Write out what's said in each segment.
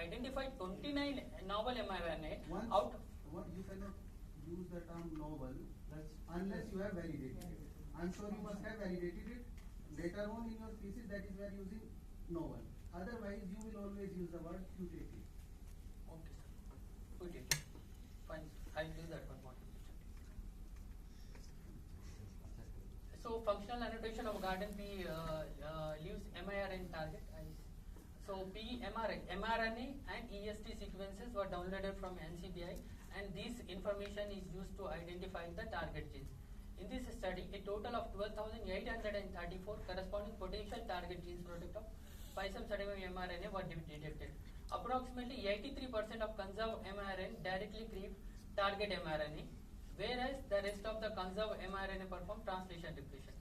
identified 29 novel mRNA Once, out. you cannot use the term novel unless you have validated it. I'm sure you must have validated it. Later on in your thesis, that is where using novel. Otherwise, you will always use the word quantitative. Okay, sir. Quantitative. Fine. I'll do that one more. So functional annotation of Garden P leaves mRNA target. So mRNA and EST sequences were downloaded from NCBI, and this information is used to identify the target genes. In this study, a total of 12,834 corresponding potential target genes product of Pisum sativum mRNA were detected. Approximately 83% of conserved mRNA directly cleave target mRNA, whereas the rest of the conserved mRNA perform translation depletion.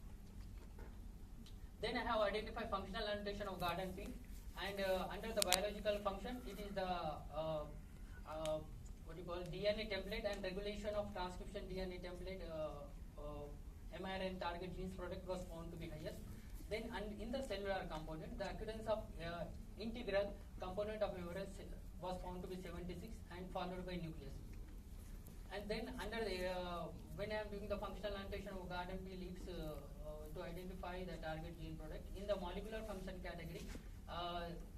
Then I have identified functional annotation of Garden P, and under the biological function, it is the what you call DNA template and regulation of transcription DNA template. mRNA target genes product was found to be highest. Then in the cellular component, the occurrence of integral component of mRNA was found to be 76 and followed by nucleus. And then under the when I am doing the functional annotation of Garden P leaves to identify the target gene product, in the molecular function category,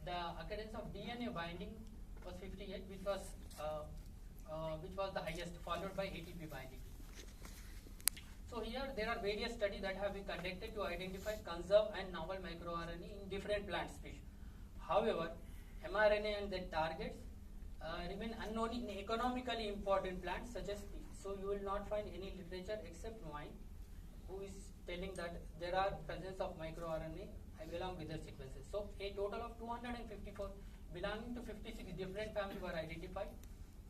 the occurrence of DNA binding was 58, which was the highest, followed by ATP binding. So here there are various studies that have been conducted to identify conserved and novel microRNA in different plant species. However, mRNA and their targets remain unknown in economically important plants such as pea. So you will not find any literature except mine, who is telling that there are presence of microRNA along with their sequences. So a total of 254 belonging to 56 different families were identified.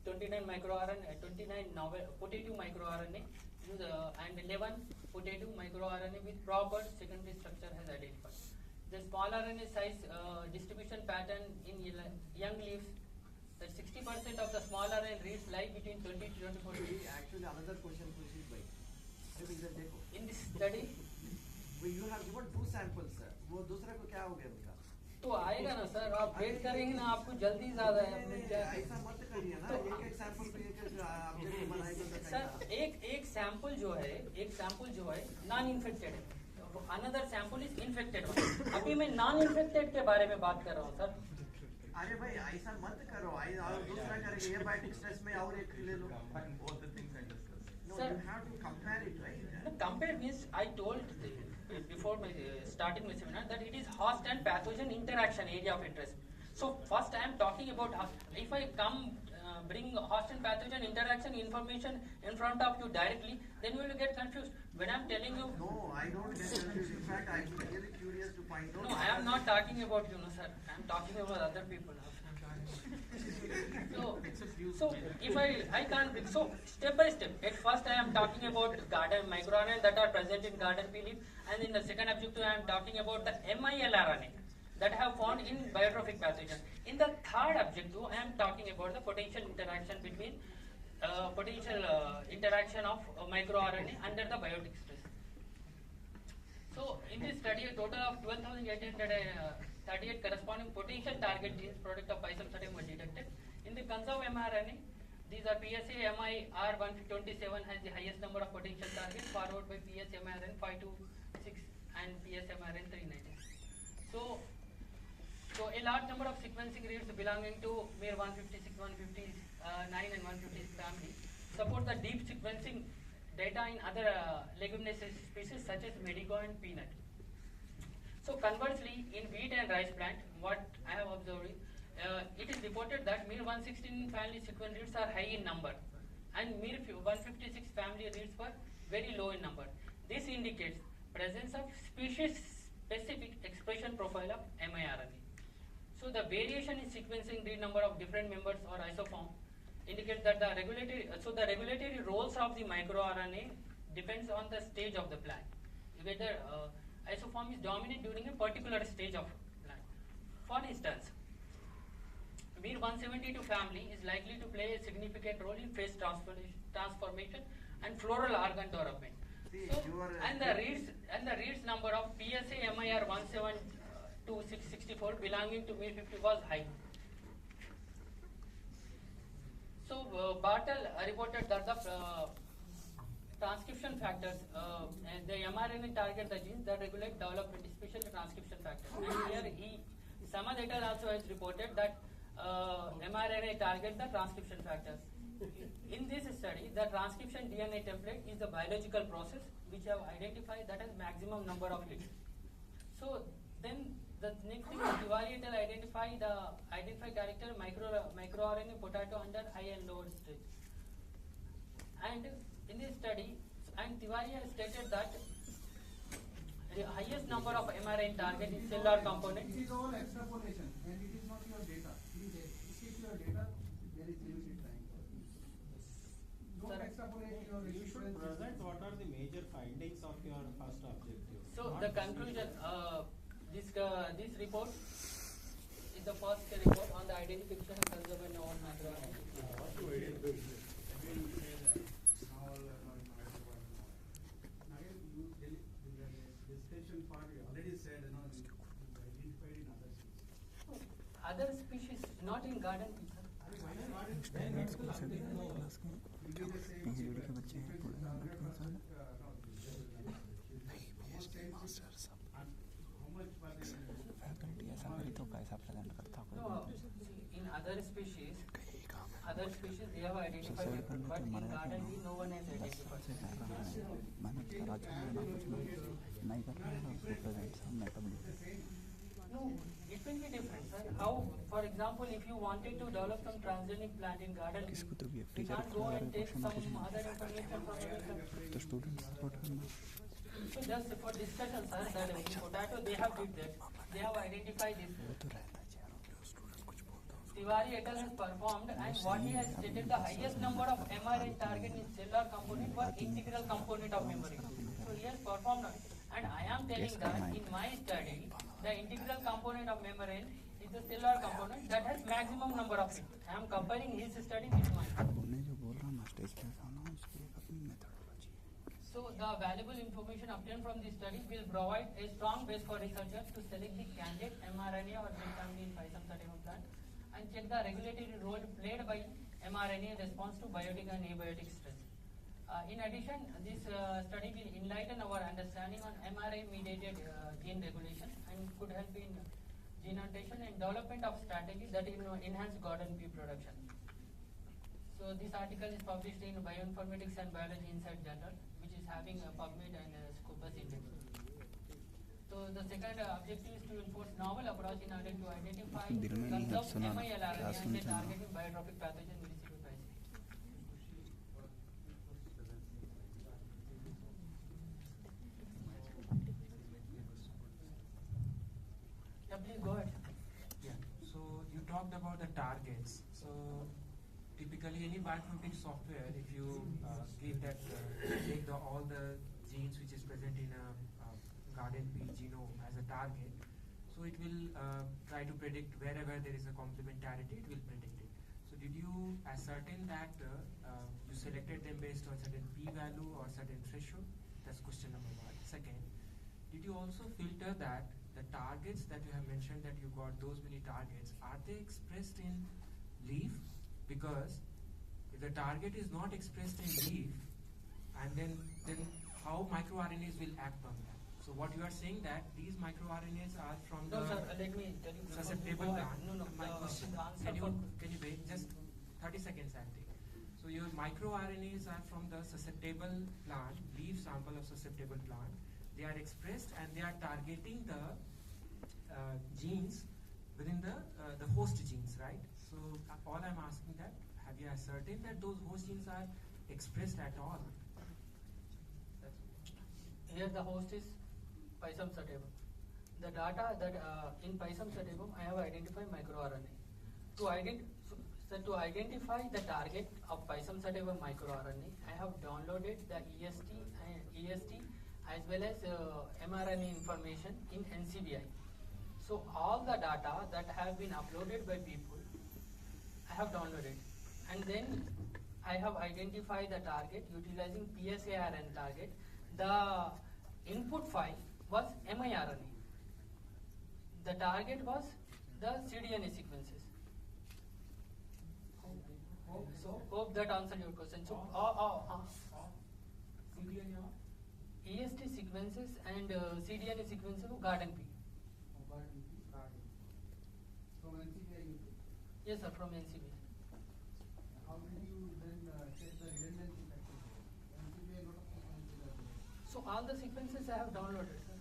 29 microRNA, 29 novel putative microRNA, and 11 putative microRNA with proper secondary structure has identified. The small RNA size distribution pattern in young leaves, that 60% of the small RNA leaves lie between 20 to 24 degrees. Actually, another question bhai. In this study, you have given 2 samples, sir. वो दूसरा को क्या हो गया उनका? तो आएगा ना सर, आप वेट करेंगे ना, आपको जल्दी ज्यादा है। ऐसा मत करिए ना, एक सैंपल पे एक ऑब्जेक्ट बनाएगा। सर एक सैंपल जो है नॉन इन्फेक्टेड है, another sample is infected one. अभी मैं नॉन इन्फेक्टेड के बारे में बात कर रहा हूँ सर। अरे भाई ऐसा मत करो, और दूसरा करेंगे ये बायोटिक स्ट्रेस में और एक ले लो। Both the things and discuss. No, you have to compare it, right? Compare means I told before starting my seminar that it is host and pathogen interaction area of interest. So first I am talking about if I come bring host and pathogen interaction information in front of you directly, then you will get confused. When I am telling you, no, I don't get confused. In fact, I am really curious to find out. No, I am not talking about you, no sir. I am talking about other people. So if I can't bring, so step by step. At first I am talking about garden microRNA that are present in Garden P leaf, and in the second objective I am talking about the MIL-RNA that have found in biotrophic pathogen. In the third objective I am talking about the potential interaction between of microRNA under the biotic stress. So in this study, a total of 12,838 corresponding potential target genes product of Pisum sativum were detected. In the conserved mRNA, these are PSA MIR127 has the highest number of potential targets, followed by PSA MIRN 526 and PSA MIRN 390. So a large number of sequencing reads belonging to MIR 156, 159 and 156 family support the deep sequencing data in other leguminous species such as medico and peanut. So conversely, in wheat and rice plant, what I have observed is it is reported that MIR 116 family sequence reads are high in number, and MIR 156 family reads were very low in number. This indicates presence of species-specific expression profile of miRNA. So the variation in sequencing read number of different members or isoform indicates that the regulatory roles of the microRNA depends on the stage of the plant, whether isoform is dominant during a particular stage of plant. For instance, MIR 172 family is likely to play a significant role in phase transformation and floral organ development. So, and the reads number of PSA MIR 172 664 belonging to MIR 50 was high. Bartel reported that the transcription factors, and the mRNA target the genes that regulate development, especially transcription factors. And here Samad et al. Also has reported that mRNA target the transcription factors. In this study, the transcription DNA template is the biological process which have identified that has maximum number of hits. So then the next thing is Tiwari et al. Identify character microRNA potato under high and lower stage. And in this study, and Tiwari has stated that the highest number of mRNA target is cellular component. It is all extrapolation and it is not your data. Please stick your data, there is limited time. Don't extrapolate your You should present what are the major findings of your first objective. So Not the conclusion, this report is the first report on the identification and conservation of microRNA. what to identify. Discussion part, you already said, identified in other species. Other species not in garden. No, in other species they have identified it, but in garden no one has identified. No, it will be different, sir. How, for example, if you wanted to develop some transgenic plant in garden, you can't go and take some other information from other. So just for discussion, sir, that in potato they have did that. They have identified this. Tiwari et al. Has performed, and what he has stated, the highest number of mRNA target in cellular component was integral component of memory. So he has performed, and I am telling that in my study, the integral component of membrane is the cellular component that has maximum number of hits. I am comparing his study with mine. So the valuable information obtained from this study will provide a strong base for researchers to select the candidate mRNA or gene family in Physum sativum plant and check the regulatory role played by mRNA in response to biotic and abiotic stress. In addition, this study will enlighten our understanding on mRNA-mediated gene regulation and could help in gene annotation and development of strategies that enhance garden bee production. So this article is published in Bioinformatics and Biology Inside Journal, which is having a PubMed and a Scopus index. So the second objective is to enforce novel approach in order to identify, conserve MILRNA and the targeting biotrophic pathogen residual pricing. Yeah, please go ahead. Yeah. So you talked about the targets. So typically, any bioinformatics software, if you give that, take all the genes which is present in a garden bee genome as a target, so it will try to predict wherever there is a complementarity, it will predict it. So did you ascertain that you selected them based on certain p-value or certain threshold? That's question number one. Second, did you also filter that the targets that you have mentioned that you got those many targets, are they expressed in leaf? Because if the target is not expressed in leaf, and then how microRNAs will act on that? So what you are saying that these microRNAs are from No, the sir, let me tell you. susceptible plant. No, My question, can you wait just 30 seconds I'll take. So your microRNAs are from the susceptible plant, leaf sample of susceptible plant. They are expressed and they are targeting the genes within the host genes, right? So all I'm asking that, have you ascertained that those host genes are expressed at all? Here the host is Physum sativum. The data that in Physum sativum I have identified microRNA. To identify the target of Physum sativum microRNA, I have downloaded the EST as well as mRNA information in NCBI. So all the data that have been uploaded by people, I have downloaded, and then I have identified the target utilizing PSARN target. The input file was miRNA. The target was the cDNA sequences. So So hope that answered your question. So CDNA? EST sequences and CDNA sequences of Garden P. From NCBI you took. Yes, sir, from NCB. How did you then check the redundancy factor? NCBI lot of sequences are there. So all the sequences I have downloaded, sir.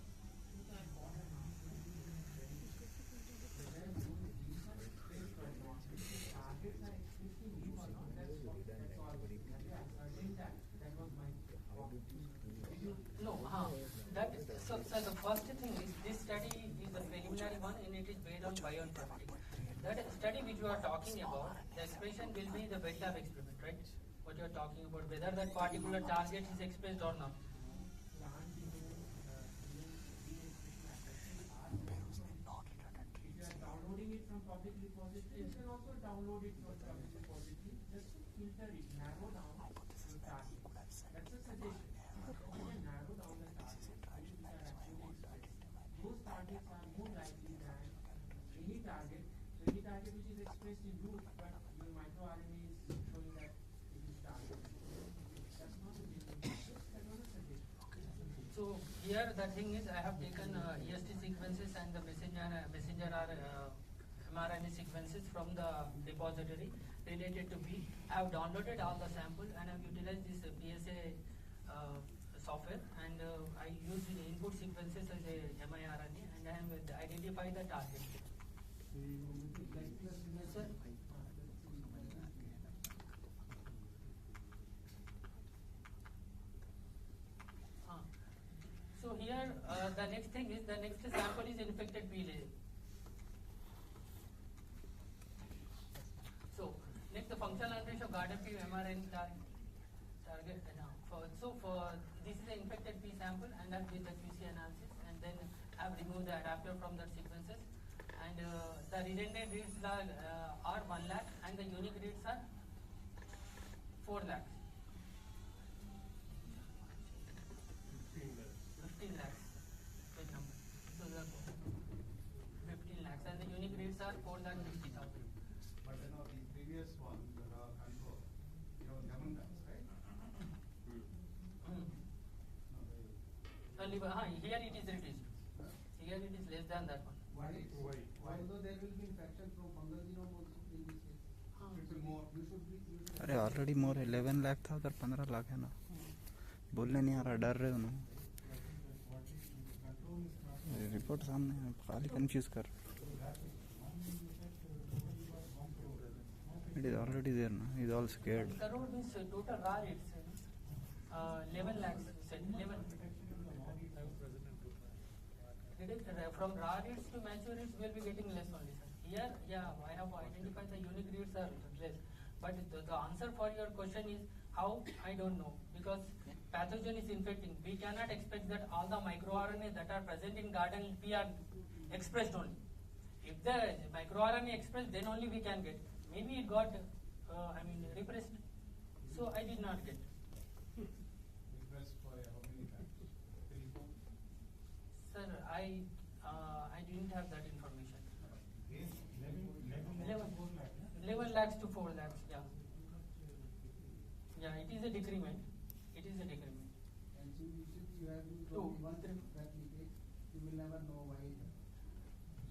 No, so the first thing is this study is a preliminary one and it is based on bioinformatics. That study which you are talking about, the expression will be the wet lab experiment, right? What you are talking about, whether that particular target is expressed or not. If you are downloading it from public repository, you can also download it from public repository just to filter it, narrow down your target. That's a suggestion. You can narrow down the targets which are actually expressed. Those targets are more likely than any target. So any target which is expressed in root, but your microRNA is showing that it is target. That's not a genuine target. That was a suggestion. So here the thing is I have taken EST sequences and the messenger mRNA sequences from the repository related to B. I have downloaded all the sample and I have utilized this PSA software and I use the input sequences as a miRNA and I have identified the target. Sir? So here the next thing is the next sample is infected P layer. So next the functional unrest of Garden P mRNA target. So for this is the infected P sample and I did the QC analysis and then I have removed the adapter from the sequences and the redundant reads are 1 lakh and the unique reads are 4 lakhs. 15 lakhs. Page number. So the 15 lakhs and the unique reads are 4,50,000. But you know, the previous one, control, 11 lakhs, right? Here it is reduced. Here it is less than that one. Why? Although there will be infection from fungal genome also in this case. Should be more. You should be. अरे already मोर 11 लाख था उधर 15 लाख है ना बोलने नहीं आ रहा डर रहे हो ना रिपोर्ट सामने है खाली कंफ्यूज कर इट इज ऑलरेडी देयर ना is all scared Crore means total raw rates 11 lakhs. 11. From raw rates to mature rates, we will be getting less only, sir. Here, I have identified the unique rates are less. But the answer for your question is how, I don't know. Because pathogen is infecting. We cannot expect that all the microRNA that are present in Garden P are expressed only. If the microRNA expressed, then only we can get. Maybe it got, repressed. So I did not get. Request for how many times? 3, 4? Sir, I didn't have that information. 11 lakhs to 4 lakhs, yeah. Yeah, it is a decrement. It is a decrement. And so you have to Two, once three. replicate, you will never know why.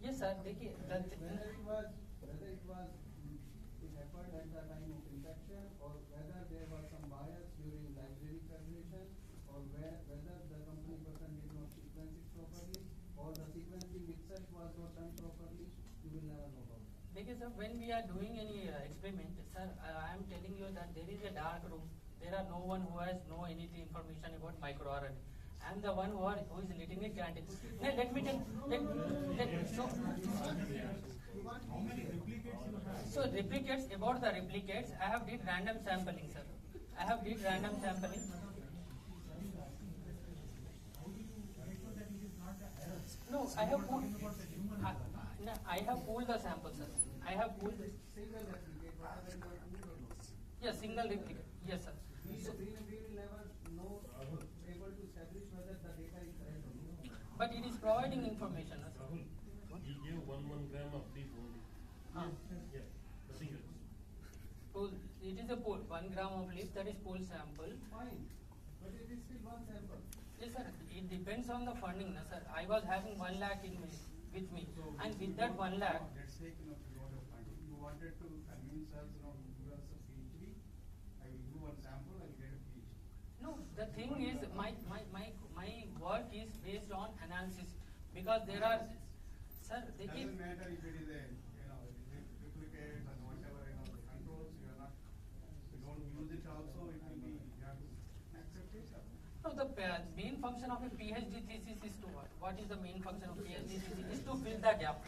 Yes, sir. देखिए, Whether it was it happened at the time of infection, or whether there was some bias during library preparation, or whether the company person did not sequence it properly, or the sequencing itself was not done properly, you will never know about that. देखिए sir, when we are doing any experiment, sir, I am telling you that there is a dark room. There are no one who has no any information about microRNA. I am the one who is leading a candidate. Now, let me tell. How many replicates you have? So replicates, about the replicates, I have did random sampling, sir. I have did random sampling. No, I have pulled. I have pulled the sample, sir. I have pulled. Single replicate, whatever you are doing or not. Yes, single replicate. Yes, sir. We will never know, able to establish whether the data is correct or not. But it is providing information, sir. Rahul, he gave 1 gram of these only. Huh. Yeah, the singles. Pull. it is a pool, 1 gram of leaf, that is pool sample. Fine, but it is still one sample. Yes, sir. It depends on the funding, na, sir. I was having 1 lakh with me, and with that 1 lakh. Let's take, you know funding. You wanted to convince us, give us a PhD. I will do one sample, I will get a PhD. No, the thing is, my work is based on analysis, because there are, sir, they keep. Doesn't matter if it is a, duplicate and whatever, the controls, you are not, you don't use it also, it will be, you have to accept it. No, the main function of a PhD thesis is to what? What is the main function of PhD thesis? Is to fill the gap.